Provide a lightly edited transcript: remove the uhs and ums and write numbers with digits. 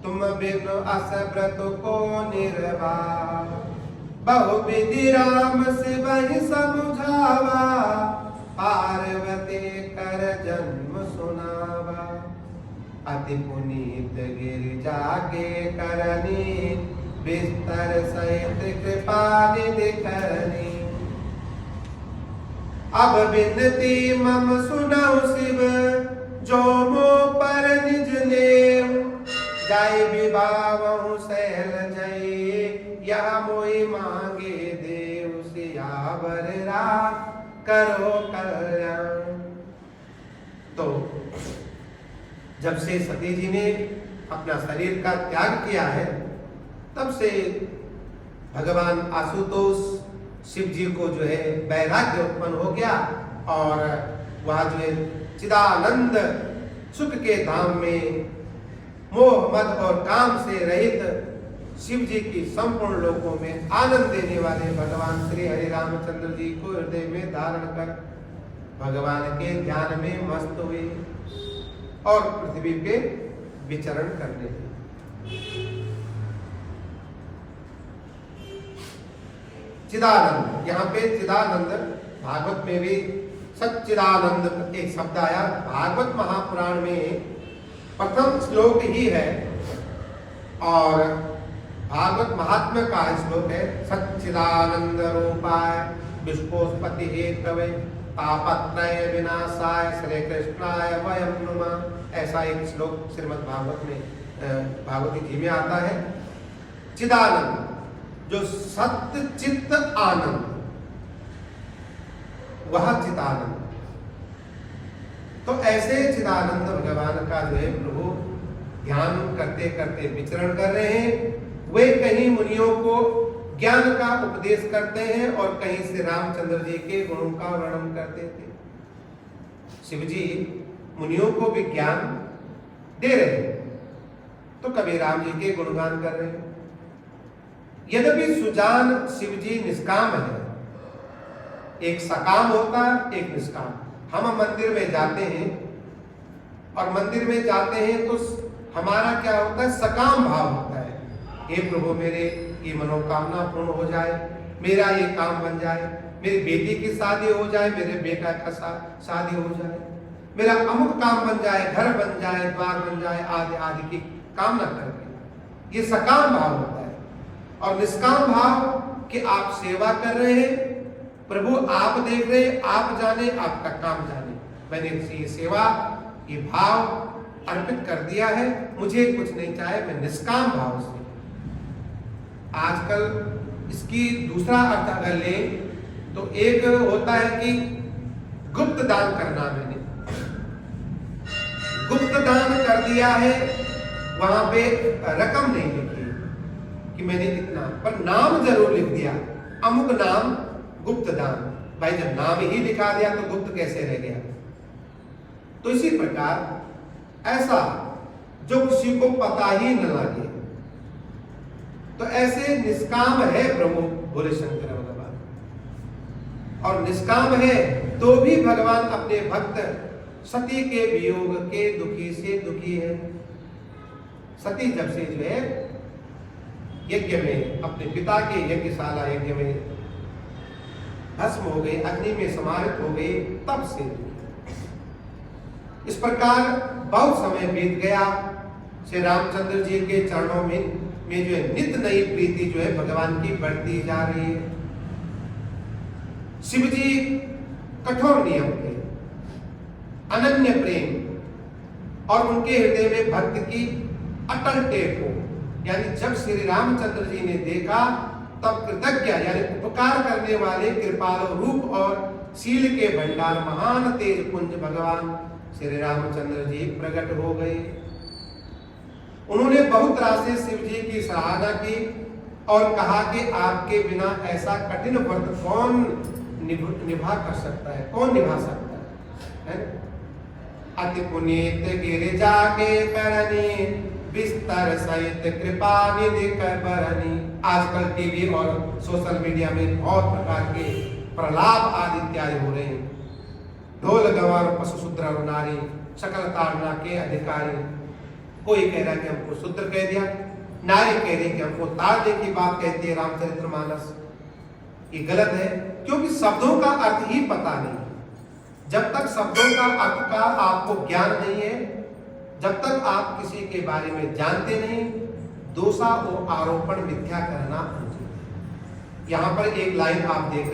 तुम बिन असव्रत को निर्वाह। बहु विधि राम शिवहि समुझावा, पार्वती कर जन्म सुनावा। अति पुनीत गिरिजा के करनी, बिस्तर सहित कृपा निधि करनी। अब बिनती मम सुनौ शिव, जो मो पर निज नेम। जाय विभावहु सैल जय, यह मोहि मांगे देव। सियावर राम करो कल्याण। तो जब से सती जी ने अपना शरीर का त्याग किया है, तब से भगवान आशुतोष शिव जी को जो है वैराग्य उत्पन्न हो गया, और वह जो है चिदानंद सुख के धाम में मोह मद और काम से रहित शिव जी की संपूर्ण लोकों में आनंद देने वाले भगवान श्री हरि रामचंद्र जी को हृदय में धारण कर भगवान के ध्यान में मस्त हुए और पृथ्वी पे विचरण करने लगे। चिदानंद, यहाँ पे चिदानंद भागवत में भी सच्चिदानंद एक शब्द आया। भागवत महापुराण में प्रथम श्लोक ही है, और भागवत महात्म्य का श्लोक है। सच्चिदानंद रूपाय विश्वोत्पत्ति हेतवे, तापत्रय विनाशाय श्री कृष्णाय वयं नुमः। ऐसा एक श्लोक श्रीमद् भागवत में भागवती जी में आता है। चिदानंद जो सत्य चित्त आनंद, वह चिदानंद। तो ऐसे चिदानंद भगवान का जो है प्रभु ध्यान करते करते विचरण कर रहे हैं। वे कहीं मुनियों को ज्ञान का उपदेश करते हैं और कहीं से रामचंद्र जी के गुणों का वर्णन करते थे। शिव जी मुनियों को भी ज्ञान दे रहे हैं, तो कभी राम जी के गुणगान कर रहे हैं। यद्यपि सुजान शिव जी निष्काम है, एक सकाम होता है, एक निष्काम। हम मंदिर में जाते हैं, और मंदिर में जाते हैं तो हमारा क्या होता है, सकाम भाव होता है। हे प्रभु मेरे ये मनोकामना पूर्ण हो जाए, मेरा ये काम बन जाए, मेरी बेटी की शादी हो जाए, मेरे बेटा का शादी हो जाए, मेरा अमुक काम बन जाए, घर बन जाए, द्वार बन जाए, आदि आदि की कामना करके, ये सकाम भाव होता है। और निष्काम भाव कि आप सेवा कर रहे हैं, प्रभु आप देख रहे हैं, आप जाने, आपका काम जाने, मैंने ये सेवा, ये भाव अर्पित कर दिया है, मुझे कुछ नहीं चाहिए, मैं निष्काम भाव से। आजकल इसकी दूसरा अर्थ अगर लें तो एक होता है कि गुप्त दान करना। मैंने गुप्त दान कर दिया है, वहां पे रकम नहीं लिखी कि मैंने इतना, पर नाम जरूर लिख दिया, अमुक नाम गुप्त दान। भाई जब नाम ही लिखा दिया तो गुप्त कैसे रह गया। तो इसी प्रकार ऐसा जो किसी को पता ही न लगे, तो ऐसे निष्काम है प्रभु भोले शंकर भगवान। और निष्काम है तो भी भगवान अपने भक्त सती के वियोग के दुखी से दुखी है। सती जब से जो है यज्ञ में, अपने पिता के यज्ञशाला यज्ञ में भस्म हो गई, अग्नि में समाहित हो गई, तब से इस प्रकार बहुत समय बीत गया। श्री रामचंद्र जी के चरणों में जो है नित्य नई प्रीति जो है भगवान की बढ़ती जा रही है। शिव जी कठोर नियम थे, अनन्य प्रेम, और उनके हृदय में भक्त की अटल टेक हो। यानी जब श्री रामचंद्र जी ने देखा तब कृतज्ञ यानी उपकार करने वाले कृपालु रूप और शील के भंडार महान तेज पुंज भगवान श्री रामचंद्र जी प्रकट हो गए। उन्होंने बहुत तरह से शिव जी की सराहना की और कहा कि आपके बिना ऐसा कठिन व्रत कौन निभा कर सकता है, कौन निभा सकता है। अति पुनीत गिरिजा के करनी, बिस्तर सहित कृपा निधि कर बरनी। आजकल टीवी और सोशल मीडिया में बहुत प्रकार के प्रलाप आदि इत्यादि हो रहे हैं। ढोल गवार पशु शूद्र नारी, सकल ताड़ना के अधिकारी, कोई कह रहा है कि हमको शूद्र कह दिया, नारी कह रही है कि हमको तार दे की बात कहती है रामचरितमानस। ये गलत है, क्योंकि शब्दों का अर्थ ही पता नहीं। जब तक शब्दों का अर्थ का आपको ज्ञान नहीं है, जब तक आप किसी के बारे में जानते नहीं, दोषा और आरोपण मिथ्या करना अनुचित है। यहां पर एक लाइन आप देख